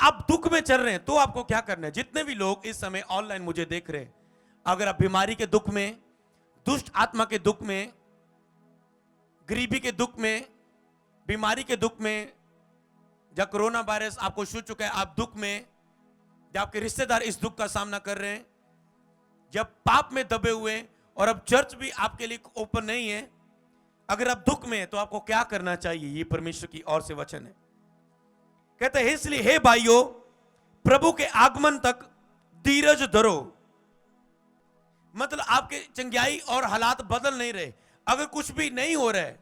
आप दुख में चल रहे हैं तो आपको क्या करना है? जितने भी लोग इस समय ऑनलाइन मुझे देख रहे हैं, अगर आप बीमारी के दुख में, दुष्ट आत्मा के दुख में, गरीबी के दुख में, बीमारी के दुख में, जब कोरोना वायरस आपको छू चुका है, आप दुख में, जब आपके रिश्तेदार इस दुख का सामना कर रहे हैं, जब पाप में दबे हुए और अब चर्च भी आपके लिए ओपन नहीं है, अगर आप दुख में हैं तो आपको क्या करना चाहिए? ये परमेश्वर की ओर से वचन है। कहते हैं इसलिए हे भाइयों, प्रभु के आगमन तक धीरज धरो। मतलब आपके चंगाई और हालात बदल नहीं रहे, अगर कुछ भी नहीं हो रहा है,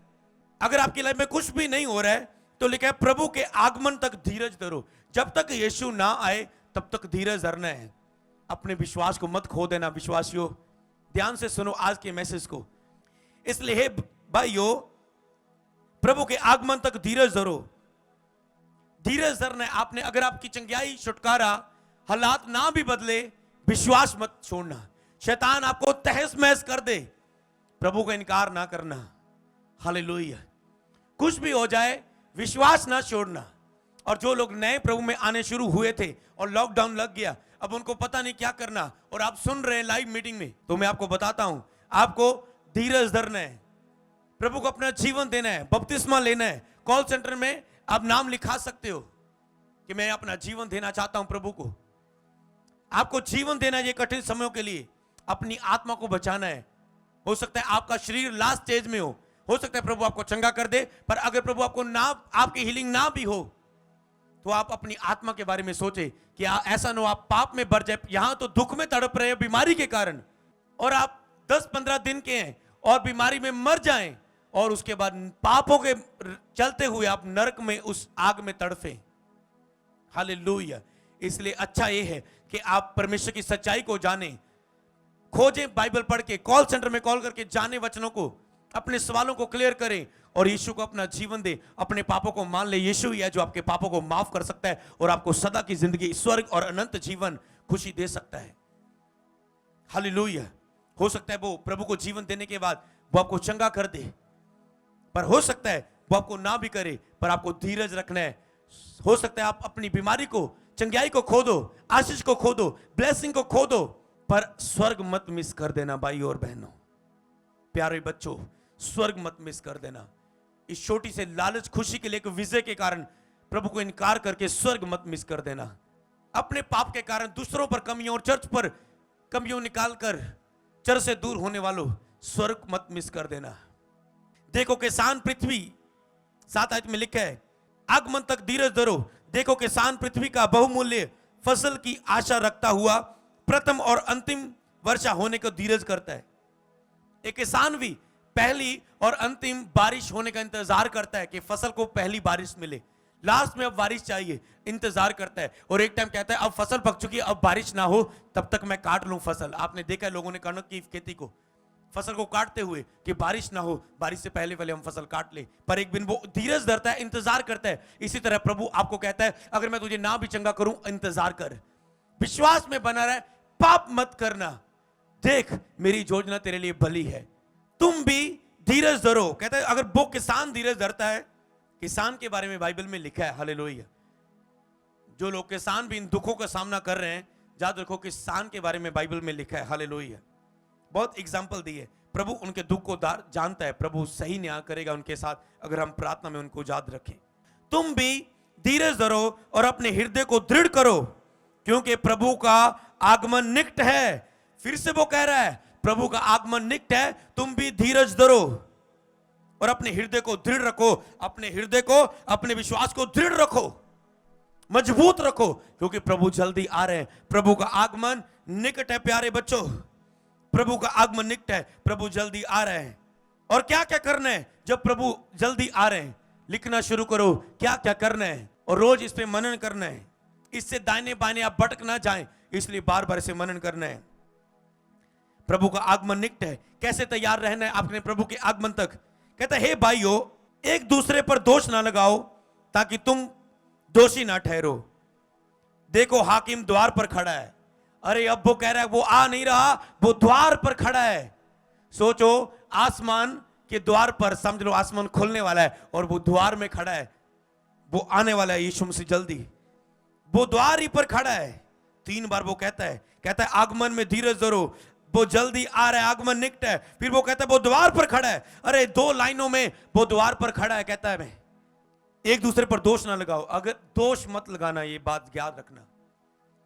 अगर आपकी लाइफ में कुछ भी नहीं हो रहा है, तो लिखा है प्रभु के आगमन तक धीरज धरो। जब तक यीशु ना आए तब तक धीरज धरना है। अपने विश्वास को मत खो देना। विश्वासियों, ध्यान से सुनो आज के मैसेज को। इसलिए हे भाइयों, प्रभु के आगमन तक धीरज धरो। धीरज धरना है आपने। अगर आपकी चंगाई, छुटकारा, हालात ना भी बदले, विश्वास मत छोड़ना। शैतान आपको तहस महस कर दे, प्रभु का इनकार ना करना। हालेलुया। कुछ भी हो जाए, विश्वास ना छोड़ना। और जो लोग नए प्रभु में आने शुरू हुए थे और लॉकडाउन लग गया, अब उनको पता नहीं क्या करना, और आप सुन रहे हैं लाइव मीटिंग में, तो मैं आपको बताता हूं, आपको धीरज धरना है, प्रभु को अपना जीवन देना है, बपतिस्मा लेना है। कॉल सेंटर में आप नाम लिखा सकते हो कि मैं अपना जीवन देना चाहता हूं प्रभु को। आपको जीवन देना है ये कठिन समयों के लिए, अपनी आत्मा को बचाना है। हो सकता है आपका शरीर लास्ट स्टेज में हो सकता है प्रभु आपको चंगा कर दे, पर अगर प्रभु आपको ना, आपकी हीलिंग ना भी हो, तो आप अपनी आत्मा के बारे में सोचे कि ऐसा ना हो आप पाप में बढ़ जाए। यहां तो दुख में तड़प रहे हैं बीमारी के कारण, और आप 10-15 दिन के हैं और बीमारी में मर जाएं, और उसके बाद पापों के चलते हुए आप नरक में, उस आग में तड़फे। हालेलुया। इसलिए अच्छा यह है कि आप परमेश्वर की सच्चाई को जानें, खोजें बाइबल पढ़ के, कॉल सेंटर में कॉल करके जाने वचनों को, अपने सवालों को क्लियर करें और यीशु को अपना जीवन दे। अपने पापों को मान ले, यीशु ही है जो आपके पापों को माफ कर सकता है और आपको सदा की जिंदगी, स्वर्ग और अनंत जीवन, खुशी दे सकता है। हालेलुया। हो सकता है वो प्रभु को जीवन देने के बाद वो आपको चंगा कर दे, पर हो सकता है वो आपको ना भी करे, पर आपको धीरज रखना है। हो सकता है आप अपनी बीमारी को, चंगाई को खो दो, आशीष को खो दो, ब्लेसिंग को खो दो, पर स्वर्ग मत मिस कर देना। भाई और बहनों, प्यारे बच्चों, स्वर्ग मत मिस कर देना। इस छोटी से लालच खुशी के लिए, एक विजय के कारण प्रभु को इनकार करके स्वर्ग मत मिस कर देना। अपने पाप के कारण दूसरों पर कमियों और चर्च पर कमियों निकालकर चर्च से दूर होने वालों, स्वर्ग मत मिस कर देना। देखो किसान पृथ्वी, 7 आयत में लिखा है, आगमन तक धीरज धरो। देखो किसान पृथ्वी का बहुमूल्य फसल की आशा रखता हुआ प्रथम और अंतिम वर्षा होने को धीरज करता है। एक किसान भी पहली और अंतिम बारिश होने का इंतजार करता है कि फसल को पहली बारिश मिले। लास्ट में अब बारिश चाहिए, इंतजार करता है, और एक टाइम कहता है अब फसल पक चुकी है, अब बारिश ना हो तब तक मैं काट लूं फसल। आपने देखा है लोगों ने कणक की खेती को, फसल को काटते हुए कि बारिश ना हो, बारिश से पहले पहले हम फसल काट ले। पर एक दिन वो धीरज धरता है, इंतजार करता है। इसी तरह प्रभु आपको कहता है, अगर मैं तुझे ना भी चंगा करूं, इंतजार कर, विश्वास में बना रहे, पाप मत करना, देख मेरी योजना तेरे लिए भली है, तुम भी धीरज धरो। कहता है अगर वो किसान धीरज धरता है, किसान के बारे में बाइबल में लिखा है। हालेलुया। जो लोग किसान भी इन दुखों का सामना कर रहे हैं, याद रखो किसान के बारे में बाइबल में लिखा है। हालेलुया। बहुत एग्जाम्पल दिए। प्रभु उनके दुख को जानता है, प्रभु सही न्याय करेगा उनके साथ, अगर हम प्रार्थना में उनको याद रखें। तुम भी धीरज धरो और अपने हृदय को दृढ़ करो, क्योंकि प्रभु का आगमन निकट है। फिर से वो कह रहा है, प्रभु का आगमन निकट है, तुम भी धीरज धरो और अपने हृदय को दृढ़ रखो। अपने हृदय को, अपने विश्वास को दृढ़ रखो, मजबूत रखो, क्योंकि प्रभु जल्दी आ रहे हैं। प्रभु का आगमन निकट है। प्यारे बच्चों, प्रभु का आगमन निकट है, प्रभु जल्दी आ रहे हैं। और क्या क्या करना है जब प्रभु जल्दी आ रहे हैं? लिखना शुरू करो क्या क्या करना है, और रोज इस पे मनन करना है। इससे दाहिने बाएं आप भटक ना जाएं, इसलिए बार बार इसे मनन करना है। प्रभु का आगमन निकट है। कैसे तैयार रहना है आपने प्रभु के आगमन तक? कहता है, हे भाइयों, एक दूसरे पर दोष ना लगाओ ताकि तुम दोषी ना ठहरो। देखो हाकिम द्वार पर खड़ा है। अरे अब वो कह रहा है वो आ नहीं रहा, वो द्वार पर खड़ा है। सोचो आसमान के द्वार पर, समझ लो आसमान खुलने वाला है और वो द्वार में खड़ा है, वो आने वाला है यीशु मसीह जल्दी। वो द्वार ही पर खड़ा है। 3 बार वो कहता है आगमन में धीरज धरो, वो जल्दी आ रहा है, आगमन निकट है। फिर वो कहता है वो द्वार पर खड़ा है। अरे 2 लाइनों में वो द्वार पर खड़ा है। कहता है मैं एक दूसरे पर दोष ना लगाओ। अगर दोष मत लगाना, ये बात याद रखना,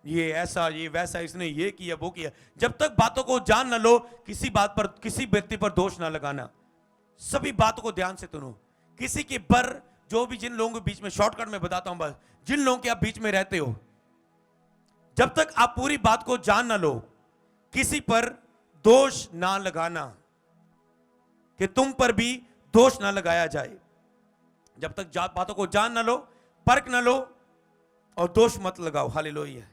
ये ऐसा ये वैसा, इसने ये किया वो किया। जब तक बातों को जान ना लो, किसी बात पर किसी व्यक्ति पर दोष ना लगाना। सभी बातों को ध्यान से सुनो। किसी के पर जो भी जिन लोगों के बीच में, शॉर्टकट में बताता हूं बस, जिन लोगों के आप बीच में रहते हो, जब तक आप पूरी बात को जान ना लो, किसी पर दोष ना लगाना, कि तुम पर भी दोष ना लगाया जाए। जब तक बातों को जान ना लो, परख ना लो, और दोष मत लगाओ। हालेलुया।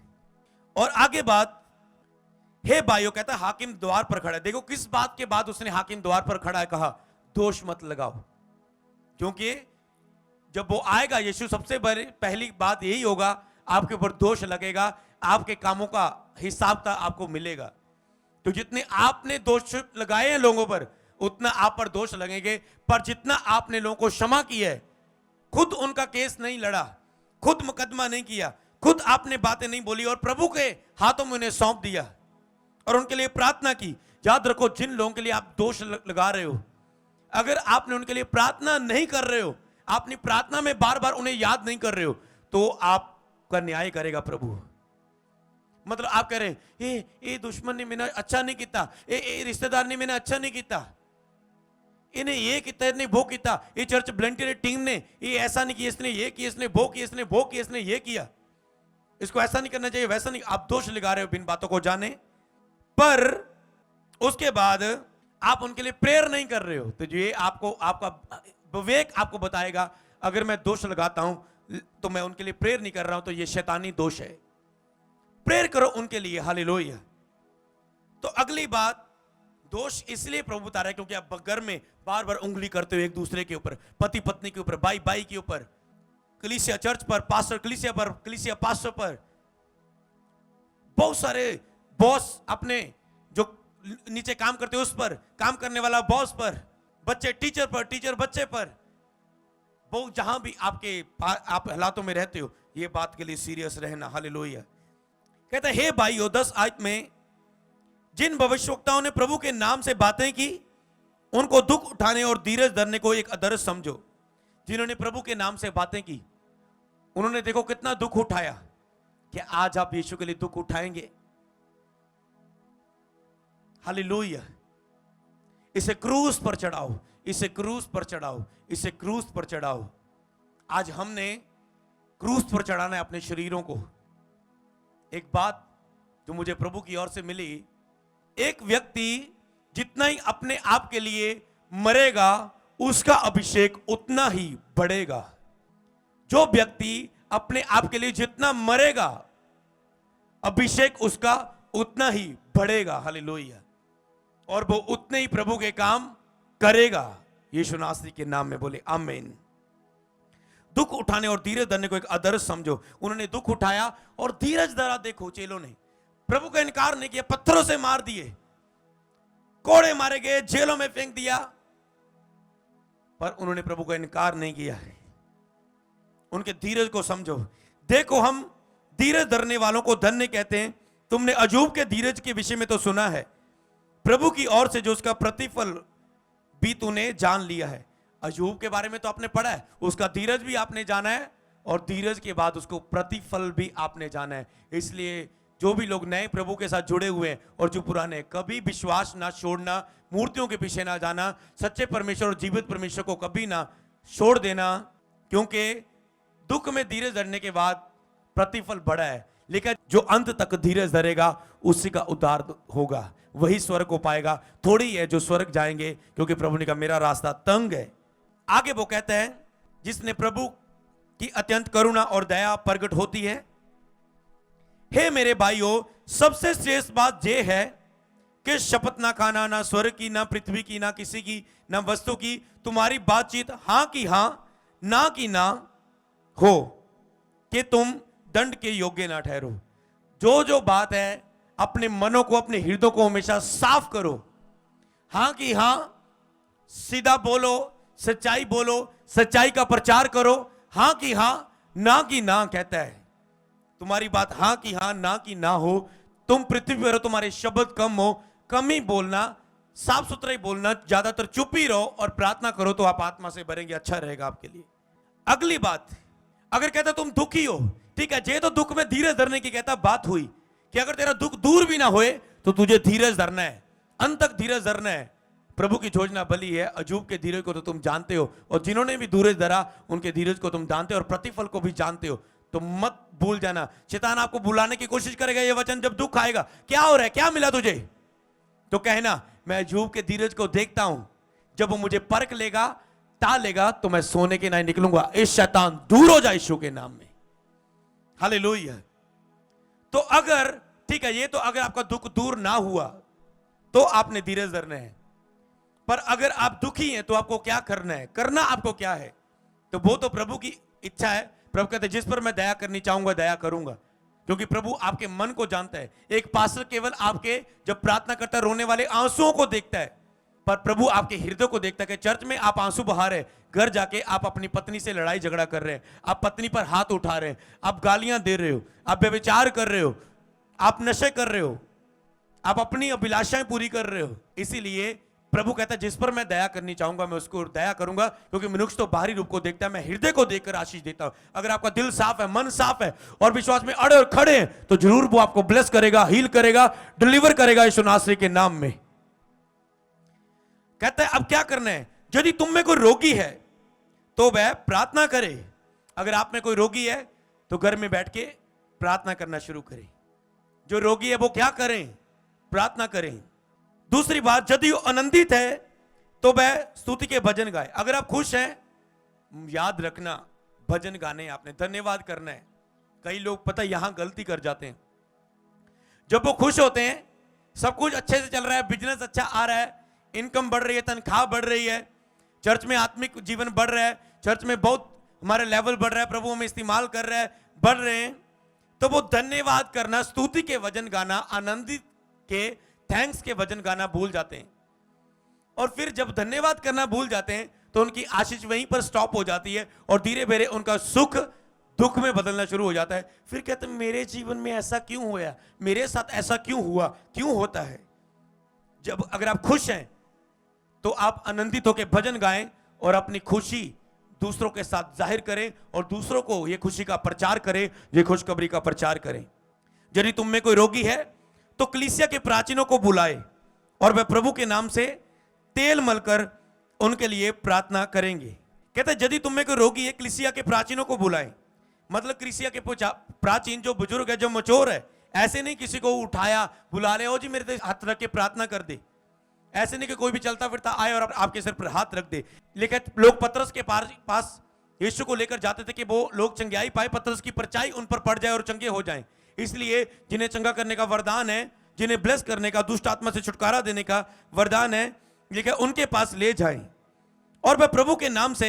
और आगे बात, हे भाइयों, कहता है हाकिम द्वार पर खड़ा है। देखो किस बात के बाद उसने हाकिम द्वार पर खड़ा है कहा, दोष मत लगाओ। क्योंकि जब वो आएगा यीशु, सबसे पहली बात यही होगा, आपके ऊपर दोष लगेगा, आपके कामों का हिसाब था आपको मिलेगा। तो जितने आपने दोष लगाए हैं लोगों पर, उतना आप पर दोष लगेंगे। पर जितना आपने लोगों को क्षमा किया है, खुद उनका केस नहीं लड़ा, खुद मुकदमा नहीं किया, खुद आपने बातें नहीं बोली और प्रभु के हाथों में उन्हें सौंप दिया और उनके लिए प्रार्थना की। याद रखो, जिन लोगों के लिए आप दोष लगा रहे हो, अगर आपने उनके लिए प्रार्थना नहीं कर रहे हो, आपने प्रार्थना में बार बार उन्हें याद नहीं कर रहे हो, तो आपका न्याय करेगा प्रभु। मतलब आप कह रहे हैं ये दुश्मन ने मैंने अच्छा नहीं किया, ये रिश्तेदार ने मैंने अच्छा नहीं किया, इन्हें ये किया, इन्हें वो किया, ये चर्च वॉलंटियर टीम ने ये ऐसा नहीं किया, इसने ये किया, इसने वो किया, इसने वो किया, इसने ये किया, इसको ऐसा नहीं करना चाहिए, वैसा नहीं। आप दोष लगा रहे हो बिन बातों को जाने। पर उसके बाद आप उनके लिए प्रेयर नहीं कर रहे हो, तो ये आपको, आपका विवेक आपको बताएगा, अगर मैं दोष लगाता हूं तो मैं उनके लिए प्रेयर नहीं कर रहा हूं, तो ये शैतानी दोष है। प्रेयर करो उनके लिए। हालेलुया। तो अगली बात, दोष इसलिए प्रभु बता रहा है क्योंकि आप घर में बार बार उंगली करते हो एक दूसरे के ऊपर, पति पत्नी के ऊपर, भाई भाई के ऊपर, कलीसिया चर्च पर, पास्टर कलीसिया पर, कलीसिया पास्टर पर, बहुत सारे बॉस अपने जो नीचे काम करते हैं उस पर, काम करने वाला बॉस पर, बच्चे टीचर पर, टीचर बच्चे पर, बहुत जहां भी आप हालातों में रहते हो, ये बात के लिए सीरियस रहना। हालेलुया। कहता है हे भाइयों, 10 आयत में, जिन भविष्यवक्ताओं ने प्रभु के नाम से बातें की, उनको दुख उठाने और धीरज धरने को एक आदर्श समझो। जिन्होंने प्रभु के नाम से बातें की, उन्होंने देखो कितना दुख उठाया। कि आज आप यीशु के लिए दुख उठाएंगे? हालेलुया। इसे क्रूस पर चढ़ाओ, इसे क्रूस पर चढ़ाओ, इसे क्रूस पर चढ़ाओ। आज हमने क्रूस पर चढ़ाना है अपने शरीरों को। एक बात जो मुझे प्रभु की ओर से मिली, एक व्यक्ति जितना ही अपने आप के लिए मरेगा, उसका अभिषेक उतना ही बढ़ेगा। जो व्यक्ति अपने आप के लिए जितना मरेगा, अभिषेक उसका उतना ही बढ़ेगा। हालेलुया। और वो उतने ही प्रभु के काम करेगा। यीशु नासरी के नाम में बोले आमीन। दुख उठाने और धीरज धरने को एक आदर्श समझो। उन्होंने दुख उठाया और धीरज धरा। देखो चेलों ने प्रभु का इनकार नहीं किया, पत्थरों से मार दिए, कोड़े मारे गए, जेलों में फेंक दिया, पर उन्होंने प्रभु का इनकार नहीं किया है। उनके धीरज को समझो। देखो, हम धीरज धरने वालों को धन्य कहते हैं। तुमने अजूब के धीरज के विषय में तो सुना है, प्रभु की ओर से जो उसका प्रतिफल भी तूने जान लिया है। अजूब के बारे में तो आपने पढ़ा है, उसका धीरज भी आपने जाना है और धीरज के बाद उसको प्रतिफल भी आपने जाना है। इसलिए जो भी लोग नए प्रभु के साथ जुड़े हुए हैं और जो पुराने, कभी विश्वास ना छोड़ना, मूर्तियों के पीछे ना जाना, सच्चे परमेश्वर और जीवित परमेश्वर को कभी ना छोड़ देना, क्योंकि दुख में धीरज धरने के बाद प्रतिफल बड़ा है। लेकिन जो अंत तक धीरज धरेगा उसी का उद्धार होगा, वही स्वर्ग को पाएगा। थोड़ी है जो स्वर्ग जाएंगे, क्योंकि प्रभु ने कहा मेरा रास्ता तंग है। आगे वो कहते हैं, जिसने प्रभु की अत्यंत करुणा और दया प्रकट होती है। हे मेरे भाइयों, सबसे श्रेष्ठ बात यह है कि शपथ ना खाना, ना स्वर्ग की, ना पृथ्वी की, ना किसी की, ना वस्तु की, तुम्हारी बातचीत हां की हां, ना की ना हो, कि तुम दंड के योग्य ना ठहरो। जो जो बात है, अपने मनों को, अपने हृदय को हमेशा साफ करो। हां की हां, सीधा बोलो, सच्चाई बोलो, सच्चाई का प्रचार करो। हां की हां, ना की ना कहता है। तुम्हारी बात हाँ की हाँ, ना की ना हो, तुम पृथ्वी पर हो, तुम्हारे शब्द कम हो, कम ही बोलना, साफ सुथरा ही बोलना, ज्यादातर चुप ही रहो और प्रार्थना करो तो आप आत्मा से भरेंगे, अच्छा रहेगा आपके लिए। अगली बात, अगर कहता तुम दुखी हो, ठीक है, जे तो दुख में धीरज धरने की कहता बात हुई कि अगर तेरा दुख दूर भी ना होए तो तुझे धीरज धरना है, अंत तक धीरज धरना है। प्रभु की योजना भली है, अजूब के धीरज को तो तुम जानते हो, और जिन्होंने भी धीरज धरा उनके धीरज को तुम जानते हो और प्रतिफल को भी जानते हो। तो मत भूल जाना, शैतान आपको बुलाने की कोशिश करेगा ये वचन जब दुख आएगा, क्या हो रहा है, क्या मिला तुझे, तो कहना मैं अजूब के धीरज को देखता हूं, जब वो मुझे परख लेगा टालेगा तो मैं सोने के नहीं निकलूंगा, इस शैतान दूर हो जाए यीशु के नाम में। हालेलुया। तो अगर ठीक है, ये तो अगर आपका दुख दूर ना हुआ तो आपने धीरज धरना है, पर अगर आप दुखी हैं तो आपको क्या करना है, करना आपको क्या है, तो वो तो प्रभु की इच्छा है। प्रभु कहते हैं जिस पर मैं दया करनी चाहूंगा दया करूंगा, क्योंकि प्रभु आपके मन को जानता है। एक पास्टर केवल आपके जब प्रार्थना करता है रोने वाले आंसुओं को देखता है, पर प्रभु आपके हृदय को देखता है कि चर्च में आप आंसू बहा रहे, घर जाके आप अपनी पत्नी से लड़ाई झगड़ा कर रहे हैं, आप पत्नी पर हाथ उठा रहे हैं, आप गालियां दे रहे हो, आप व्यभिचार कर रहे हो, आप नशे कर रहे हो, आप अपनी अभिलाषाएं पूरी कर रहे हो। इसीलिए प्रभु कहता है जिस पर मैं दया करनी चाहूंगा मैं उसको दया करूंगा, क्योंकि मनुष्य तो बाहरी रूप को देखता है, मैं हृदय को देखकर आशीष देता हूं। अगर आपका दिल साफ है, मन साफ है और विश्वास में अड़े और खड़े हैं तो जरूर वो आपको ब्लेस करेगा, हील करेगा, डिलीवर करेगा यीशु नासरी के नाम में। कहता है अब क्या करना है, यदि तुम में कोई रोगी है तो वह प्रार्थना करे। अगर आप में कोई रोगी है तो घर में बैठ के प्रार्थना करना शुरू करें। जो रोगी है वो क्या करें, प्रार्थना करें। दूसरी बात, यदि वो आनंदित है तो वह स्तुति के भजन गाए। अगर आप खुश हैं, याद रखना भजन गाने आपने, धन्यवाद करना है। कई लोग पता यहां गलती कर जाते हैं, जब वो खुश होते हैं, सब कुछ अच्छे से चल रहा है, बिजनेस अच्छा आ रहा है, इनकम बढ़ रही है, तनख्वाह बढ़ रही है, चर्च में आत्मिक जीवन बढ़ रहा है, चर्च में बहुत हमारे लेवल बढ़ रहा है, प्रभु हमें इस्तेमाल कर रहा है, बढ़ रहे हैं, तो वो धन्यवाद करना, स्तुति के वचन गाना, आनंदित के थैंक्स के वचन गाना भूल जाते हैं। और फिर जब धन्यवाद करना भूल जाते हैं तो उनकी आशीष वहीं पर स्टॉप हो जाती है और धीरे धीरे उनका सुख दुख में बदलना शुरू हो जाता है। फिर कहते हैं मेरे जीवन में ऐसा क्यों हुआ, मेरे साथ ऐसा क्यों हुआ, क्यों होता है। जब अगर आप खुश हैं तो आप आनंदित होकर भजन गाएं और अपनी खुशी दूसरों के साथ जाहिर करें और दूसरों को ये खुशी का प्रचार करें, ये खुशखबरी का प्रचार करें। यदि तुम में कोई रोगी है तो कलीसिया के प्राचीनों को बुलाए और वे प्रभु के नाम से तेल मलकर उनके लिए प्रार्थना करेंगे। कहते हैं यदि तुम में कोई रोगी है, कलीसिया के प्राचीनों को बुलाए, मतलब कलीसिया के प्राचीन जो बुजुर्ग है, जो मचोर है, ऐसे नहीं किसी को उठाया बुला ले, ओ जी मेरे हाथ रख के प्रार्थना कर दे, ऐसे नहीं कि कोई भी चलता फिरता आए और आपके सिर पर हाथ रख दे। लेकिन लोग पतरस के पास यीशु को लेकर जाते थे कि वो लोग चंगाई पाए, पतरस की परछाई उन पर पड़ जाए और चंगे हो जाएं। इसलिए जिन्हें चंगा करने का वरदान है, जिन्हें ब्लेस करने का, दुष्ट आत्मा से छुटकारा देने का वरदान है, लेकिन उनके पास ले जाएं और वह प्रभु के नाम से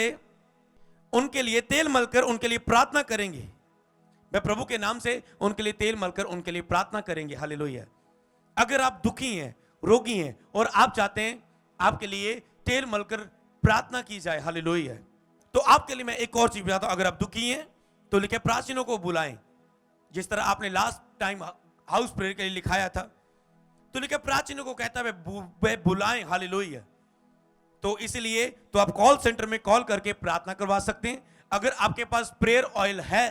उनके लिए तेल मलकर उनके लिए प्रार्थना करेंगे। वह प्रभु के नाम से उनके लिए तेल मलकर उनके लिए प्रार्थना करेंगे। हालेलुया। अगर आप दुखी हैं, रोगी हैं और आप चाहते हैं आपके लिए तेल मलकर प्रार्थना की जाए, हालेलुया, तो आपके लिए मैं एक और चीज बताता हूं। अगर आप दुखी हैं तो लिखे प्राचीनों को बुलाएं, जिस तरह आपने लास्ट टाइम हाउस प्रेयर के लिए लिखाया था, तो लिखे प्राचीनों को कहता है बुलाएं, हालेलुया। तो इसलिए तो आप कॉल सेंटर में कॉल करके प्रार्थना करवा सकते हैं। अगर आपके पास प्रेयर ऑयल है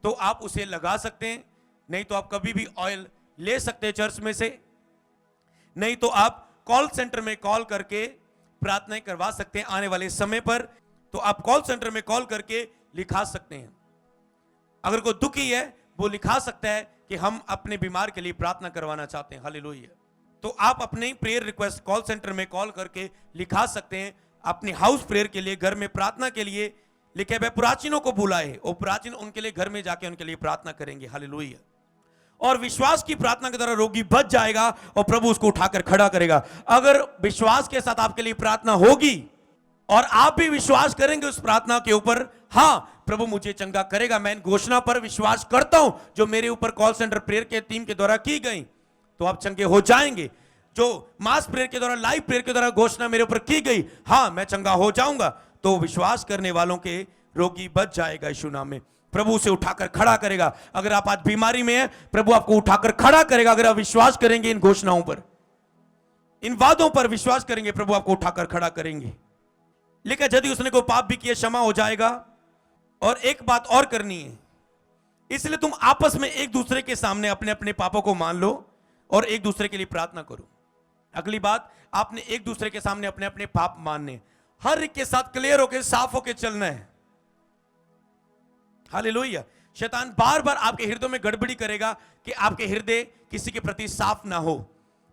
तो आप उसे लगा सकते हैं, नहीं तो आप कभी भी ऑयल ले सकते हैं चर्च में से, नहीं तो आप कॉल सेंटर में कॉल करके प्रार्थनाएं करवा सकते हैं। आने वाले समय पर तो आप कॉल सेंटर में कॉल करके लिखा सकते हैं। अगर कोई दुखी है वो लिखा सकता है कि हम अपने बीमार के लिए प्रार्थना करवाना चाहते हैं, हालेलुया। तो आप अपने प्रेयर रिक्वेस्ट कॉल सेंटर में कॉल करके लिखा सकते हैं, अपनी हाउस प्रेयर के लिए, घर में प्रार्थना के लिए लिखे वह प्राचीनों को बुलाए और प्राचीन उनके लिए घर में जाके उनके लिए प्रार्थना करेंगे, हालेलुया। और विश्वास की प्रार्थना के द्वारा रोगी बच जाएगा और प्रभु उसको उठाकर खड़ा करेगा। अगर विश्वास के साथ आपके लिए प्रार्थना होगी और आप भी विश्वास करेंगे उस प्रार्थना के ऊपर, हाँ प्रभु मुझे चंगा करेगा, मैं इन घोषणा पर विश्वास करता हूं जो मेरे ऊपर कॉल सेंटर प्रेयर के टीम के द्वारा की गई, तो आप चंगे हो जाएंगे। जो मास प्रेयर के द्वारा, लाइव प्रेयर के द्वारा घोषणा मेरे ऊपर की गई, हाँ मैं चंगा हो जाऊंगा, तो विश्वास करने वालों के रोगी बच जाएगा यीशु नाम में। प्रभु उसे उठाकर खड़ा करेगा। अगर आप आज बीमारी में हैं, प्रभु आपको उठाकर खड़ा करेगा। अगर आप विश्वास करेंगे इन घोषणाओं पर, इन वादों पर विश्वास करेंगे, प्रभु आपको उठाकर खड़ा करेंगे। लेकिन यदि उसने कोई पाप भी किया, क्षमा हो जाएगा। और एक बात और करनी है, इसलिए तुम आपस में एक दूसरे के सामने अपने अपने पापों को मान लो और एक दूसरे के लिए प्रार्थना करो। अगली बात, आपने एक दूसरे के सामने अपने अपने पाप मानने, हर एक के साथ क्लियर होकर, साफ होकर चलना है। हालेलुया। शैतान बार बार आपके हृदय में गड़बड़ी करेगा कि आपके हृदय किसी के प्रति साफ ना हो,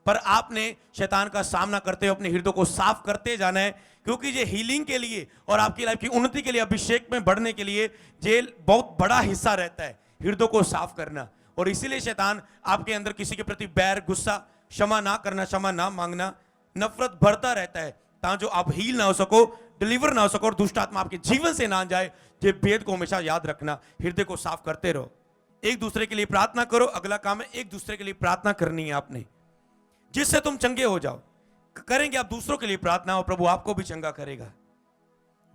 पर आपने शैतान का सामना करते हुए अपने हृदय को साफ करते जाना है, क्योंकि ये हीलिंग के लिए और आपकी लाइफ की उन्नति के लिए, अभिषेक में बढ़ने के लिए जेल बहुत बड़ा हिस्सा रहता है, हृदय को साफ करना। और इसीलिए शैतान आपके अंदर किसी के प्रति बैर, गुस्सा, क्षमा ना करना, क्षमा ना मांगना, नफरत भरता रहता है, ताकि जो आप हील ना हो सको, डिलीवर ना हो सको और दुष्ट आत्मा आपके जीवन से ना जाए। ये भेद को हमेशा याद रखना, हृदय को साफ करते रहो, एक दूसरे के लिए प्रार्थना करो। अगला काम है, एक दूसरे के लिए प्रार्थना करनी है आपने, जिससे तुम चंगे हो जाओ। करेंगे आप दूसरों के लिए प्रार्थना और प्रभु आपको भी चंगा करेगा।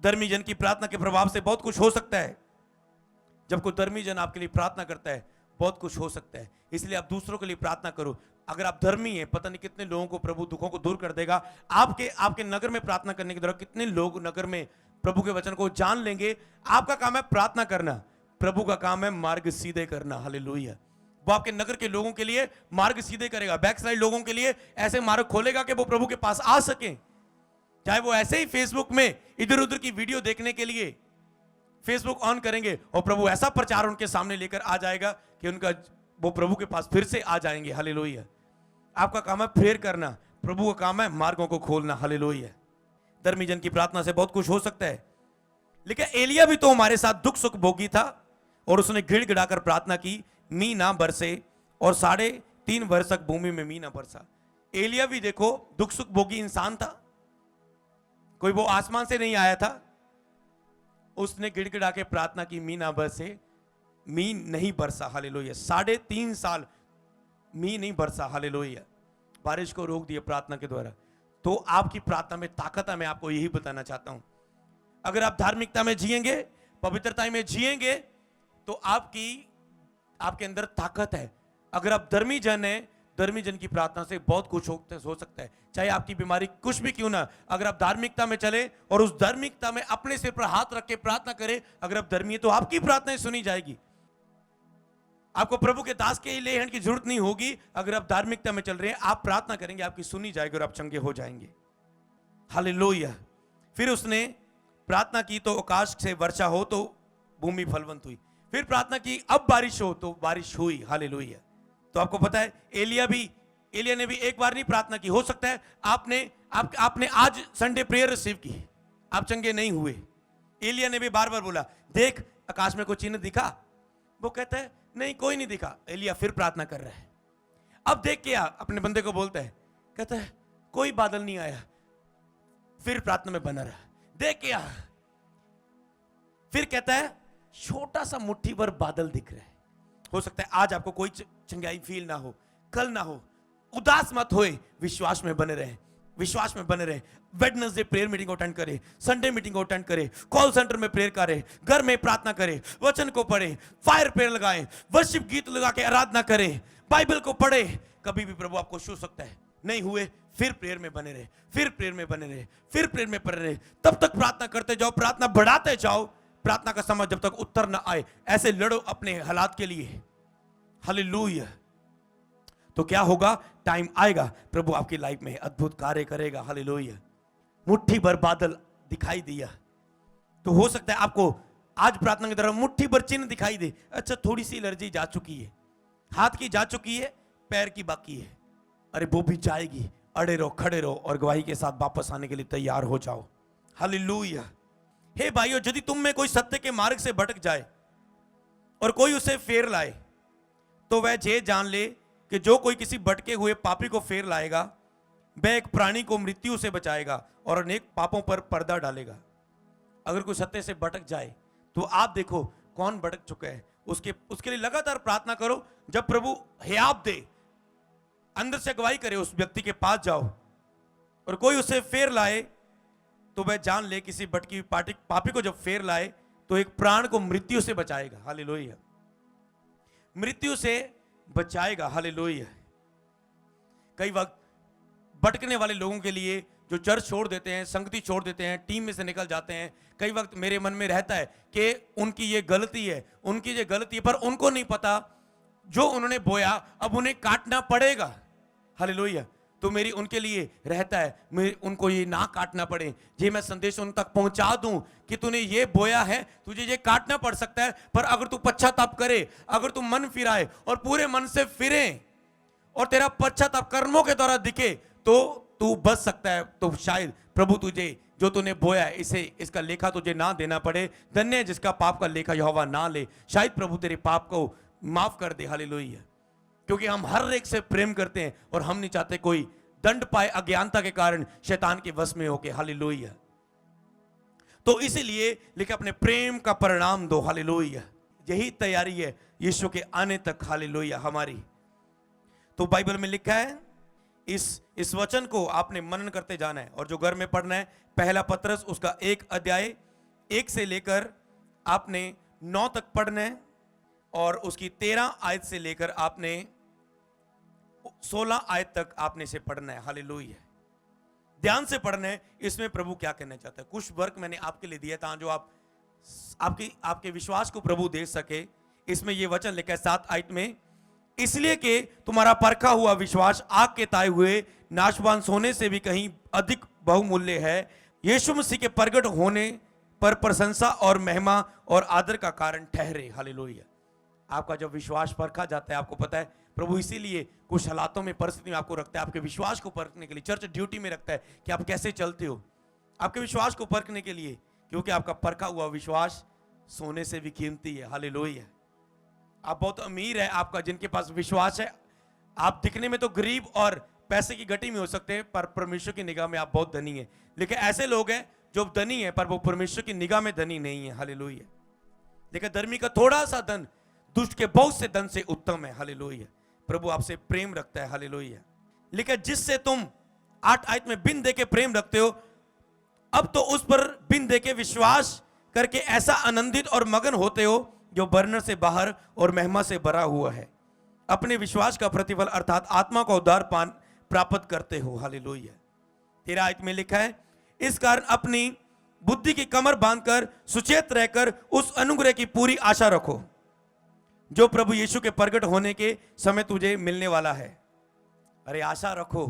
धर्मी जन की प्रार्थना के प्रभाव से बहुत कुछ हो सकता है। जब कोई धर्मी जन आपके लिए प्रार्थना करता है, बहुत कुछ हो सकता है। इसलिए आप दूसरों के लिए प्रार्थना करो। अगर आप धर्मी हैं, पता नहीं कितने लोगों को प्रभु दुखों को दूर कर देगा। आपके नगर में प्रार्थना करने के दौरान कितने लोग नगर में प्रभु के वचन को जान लेंगे। आपका काम है प्रार्थना करना, प्रभु का काम है मार्ग सीधे करना। हालेलुया। वो आपके नगर के लोगों के लिए मार्ग सीधे करेगा, बैकसाइड लोगों के लिए ऐसे मार्ग खोलेगा कि वो प्रभु के पास आ सके। चाहे वो ऐसे ही फेसबुक में इधर उधर की वीडियो देखने के लिए फेसबुक ऑन करेंगे और प्रभु ऐसा प्रचार उनके सामने लेकर आ जाएगा कि वो प्रभु के पास फिर से आ जाएंगे। हालेलुया। आपका काम है प्रेयर करना, प्रभु का काम है मार्गों को खोलना। हालेलुया। धर्मी जन की प्रार्थना से बहुत कुछ हो सकता है। लेकिन एलिया भी तो हमारे साथ दुख सुख भोगी था और उसने गिड़गिड़ाकर प्रार्थना की, मी ना बरसे, और 3.5 वर्ष तक भूमि में मी ना बरसा। एलिया भी देखो दुख सुख भोगी इंसान था, कोई वो आसमान से नहीं आया था। उसने गिड़गिड़ा के प्रार्थना की, मी ना बरसे, मी नहीं बरसा। हालेलुया। 3.5 साल मी नहीं बरसा। हालेलुया। बारिश को रोक दिया प्रार्थना के द्वारा। तो आपकी प्रार्थना में ताकत है, मैं आपको यही बताना चाहता हूं। अगर आप धार्मिकता में जिएंगे, पवित्रता में जिएंगे, तो आपके अंदर ताकत है। अगर आप धर्मी जन हैं, धर्मी जन की प्रार्थना से बहुत कुछ हो सकता है, चाहे आपकी बीमारी कुछ भी क्यों ना। अगर आप धार्मिकता में चले और उस धार्मिकता में अपने सिर पर हाथ रख के प्रार्थना करें, अगर आप धर्मी है तो आपकी प्रार्थनाएं सुनी जाएगी। आपको प्रभु के दास के ले हैंड की जरूरत नहीं होगी। अगर आप धार्मिकता में चल रहे हैं, आप प्रार्थना करेंगे, आपकी सुनी जाएगी और आप चंगे हो जाएंगे। हालेलुया। फिर उसने प्रार्थना की तो आकाश से वर्षा हो तो भूमि फलवंत हुई। फिर प्रार्थना की अब बारिश हो तो बारिश हुई। हालेलुया। तो आपको पता है एलिया ने भी एक बार नहीं प्रार्थना की। हो सकता है आपने आज संडे प्रेयर रिसीव की, आप चंगे नहीं हुए। एलिया ने भी बार बार बोला, देख आकाश में कोई चिन्ह दिखा? वो कहता है नहीं, कोई नहीं दिखा। एलिया फिर प्रार्थना कर रहा है। अब देख के अपने बंदे को बोलता है, कहता है कोई बादल नहीं आया। फिर प्रार्थना में बना रहा, देख के फिर कहता है छोटा सा मुट्ठी भर बादल दिख रहा है। हो सकता है आज आपको कोई चंगाई फील ना हो, कल ना हो, उदास मत होए, विश्वास में बने रहे, विश्वास में बने रहे। वेडनेसडे प्रेयर मीटिंग को अटेंड करें, संडे मीटिंग को अटेंड करें, कॉल सेंटर में प्रेयर करें, घर में प्रार्थना करें, वचन को पढ़ें, फायर प्रेयर लगाएं, वर्शिप गीत लगा के आराधना करें, बाइबल को पढ़े। कभी भी प्रभु आपको छू सकता है। नहीं हुए, फिर प्रेयर में बने रहे, फिर प्रेयर में बने रहे, फिर प्रेयर में पड़े रहे। तब तक प्रार्थना करते जाओ, प्रार्थना बढ़ाते जाओ। प्रार्थना का समय जब तक उत्तर ना आए, ऐसे लड़ो अपने हालात के लिए। हालेलुया। तो क्या होगा? टाइम आएगा, प्रभु आपकी लाइफ में अद्भुत कार्य करेगा। हालेलुया। मुट्ठी भर बादल दिखाई दिया, तो हो सकता है आपको आज प्रार्थना की तरफ मुट्ठी भर चिन्ह दिखाई दे। अच्छा, थोड़ी सी एलर्जी जा चुकी है, हाथ की जा चुकी है, पैर की बाकी है। अरे वो भी जाएगी। अड़े रहो, खड़े रहो और गवाही के साथ वापस आने के लिए तैयार हो जाओ। हालेलुया। हे भाइयों, यदि तुम में कोई सत्य के मार्ग से भटक जाए और कोई उसे फेर लाए, तो वह ये जान ले कि जो कोई किसी भटके हुए पापी को फेर लाएगा, वह एक प्राणी को मृत्यु से बचाएगा और अनेक पापों पर पर्दा डालेगा। अगर कोई सत्य से भटक जाए तो आप देखो कौन भटक चुका है, उसके लिए लगातार प्रार्थना करो। जब प्रभु हियाब दे, अंदर से अगुवाई करे, उस व्यक्ति के पास जाओ और कोई उसे फेर लाए, तो वह जान ले किसी भटकी पापी को जब फेर लाए तो एक प्राण को मृत्यु से बचाएगा। हालेलुया, मृत्यु से बचाएगा। हालेलुया। कई वक्त भटकने वाले लोगों के लिए जो चर्च छोड़ देते हैं, संगति छोड़ देते हैं, टीम में से निकल जाते हैं, कई वक्त मेरे मन में रहता है कि उनकी ये गलती है, उनकी ये गलती है, पर उनको नहीं पता जो उन्होंने बोया अब उन्हें काटना पड़ेगा। हालेलुया। तो मेरी उनके लिए रहता है मेरे उनको ये ना काटना पड़े, ये मैं संदेश उन तक पहुंचा दूं कि तूने ये बोया है, तुझे ये काटना पड़ सकता है, पर अगर तू पश्चाताप करे, अगर तू मन फिराए और पूरे मन से फिरे और तेरा पश्चाताप कर्मों के द्वारा दिखे तो तू बच सकता है। तो शायद प्रभु तुझे जो तूने बोया है इसका लेखा तुझे ना देना पड़े। धन्य है जिसका पाप का लेखा यहोवा ना ले। शायद प्रभु तेरे पाप को माफ कर दे। हालेलुया। क्योंकि हम हर एक से प्रेम करते हैं और हम नहीं चाहते कोई दंड पाए अज्ञानता के कारण, शैतान के वश में होके। हालेलुया। तो इसीलिए लिखे अपने प्रेम का परिणाम दो। हालेलुया। यही तैयारी है यीशु के आने तक। हालेलुया हमारी। तो बाइबल में लिखा है, इस वचन को आपने मनन करते जाना है और जो घर में पढ़ना है, पहला पत्रस उसका 1 अध्याय 1 से लेकर आपने 9 तक पढ़ना है और उसकी 13 आयत से लेकर आपने 16 आयत तक आपने से पढ़ना है। हालेलुया। ध्यान से पढ़ना है। इसमें प्रभु क्या कहना चाहता है। कुछ वर्क मैंने आपके लिए दिया था जो आपके विश्वास को प्रभु दे सके। इसमें यह वचन लिखा है 7 आयत में, इसलिए कि तुम्हारा परखा हुआ विश्वास आग के ताए हुए नाशवान सोने से भी कहीं अधिक बहुमूल्य है, यीशु मसीह के प्रगट होने पर प्रशंसा और महिमा और आदर का कारण ठहरे। हालेलुया। आपका जब विश्वास परखा जाता है, आपको पता है प्रभु इसीलिए कुछ हालातों में, परिस्थिति में आपको रखता है, आपके विश्वास को परखने के लिए। चर्च ड्यूटी में रखता है कि आप कैसे चलते हो, आपके विश्वास को परखने के लिए, क्योंकि आपका परखा हुआ विश्वास सोने से भी कीमती है। हालेलुया। आप बहुत अमीर है, आपका जिनके पास विश्वास है, आप दिखने में तो गरीब और पैसे की गटी में हो सकते हैं, पर परमेश्वर की निगाह में आप बहुत धनी है। लेकिन ऐसे लोग हैं जो धनी है पर वो परमेश्वर की निगाह में धनी नहीं है। हालेलुया। लेकिन धर्मी का थोड़ा सा धन दुष्ट के बहुत से धन से उत्तम है। हालेलुया। प्रभु आपसे प्रेम रखता है। हालेलुया। लेकिन जिससे तुम 8 आयत में बिन दे के प्रेम रखते हो, अब तो उस पर बिन दे के विश्वास करके ऐसा आनंदित और मगन होते हो जो बर्नर से बाहर और महिमा से भरा हुआ है, अपने विश्वास का प्रतिफल अर्थात आत्मा का उद्धार प्राप्त करते हो। हालेलुया। 13 आयत में लिखा है, इस कारण अपनी बुद्धि की कमर बांधकर सुचेत रहकर उस अनुग्रह की पूरी आशा रखो जो प्रभु यीशु के प्रगट होने के समय तुझे मिलने वाला है। अरे आशा रखो,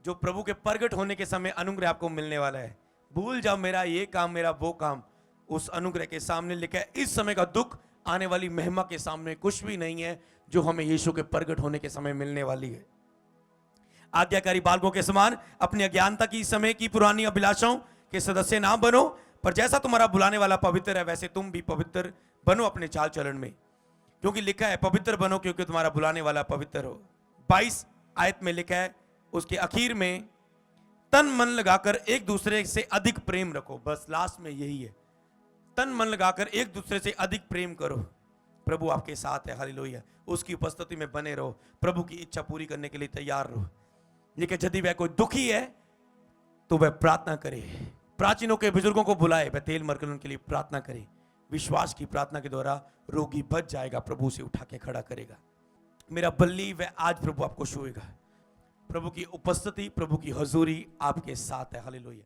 जो प्रभु के प्रगट होने के समय अनुग्रह आपको मिलने वाला है। भूल जाओ मेरा ये काम, मेरा वो काम, उस अनुग्रह के सामने लिखा है इस समय का दुख आने वाली महिमा के सामने कुछ भी नहीं है जो हमें यीशु के प्रगट होने के समय मिलने वाली है। आज्ञाकारी बालकों के समान अपनी अज्ञानता की समय की पुरानी अभिलाषाओं के सदस्य ना बनो, पर जैसा तुम्हारा बुलाने वाला पवित्र है वैसे तुम भी पवित्र बनो अपने चाल चलन में, क्योंकि लिखा है पवित्र बनो क्योंकि तुम्हारा बुलाने वाला पवित्र हो। 22 आयत में लिखा है उसके आखिर में, तन मन लगाकर एक दूसरे से अधिक प्रेम रखो। बस लास्ट में यही है, तन मन लगाकर एक दूसरे से अधिक प्रेम करो। प्रभु आपके साथ है। हालेलुया। उसकी उपस्थिति में बने रहो, प्रभु की इच्छा पूरी करने के लिए तैयार रहो। लेकिन यदि वह कोई दुखी है तो वह प्रार्थना करे, प्राचीनों के बुजुर्गों को बुलाए, वह तेल मरकर उनके लिए प्रार्थना करे। विश्वास की प्रार्थना के द्वारा रोगी बच जाएगा, प्रभु से उठा के खड़ा करेगा। मेरा बल्ली वह आज प्रभु आपको छुएगा। प्रभु की उपस्थिति, प्रभु की हजूरी आपके साथ है। हालेलुया।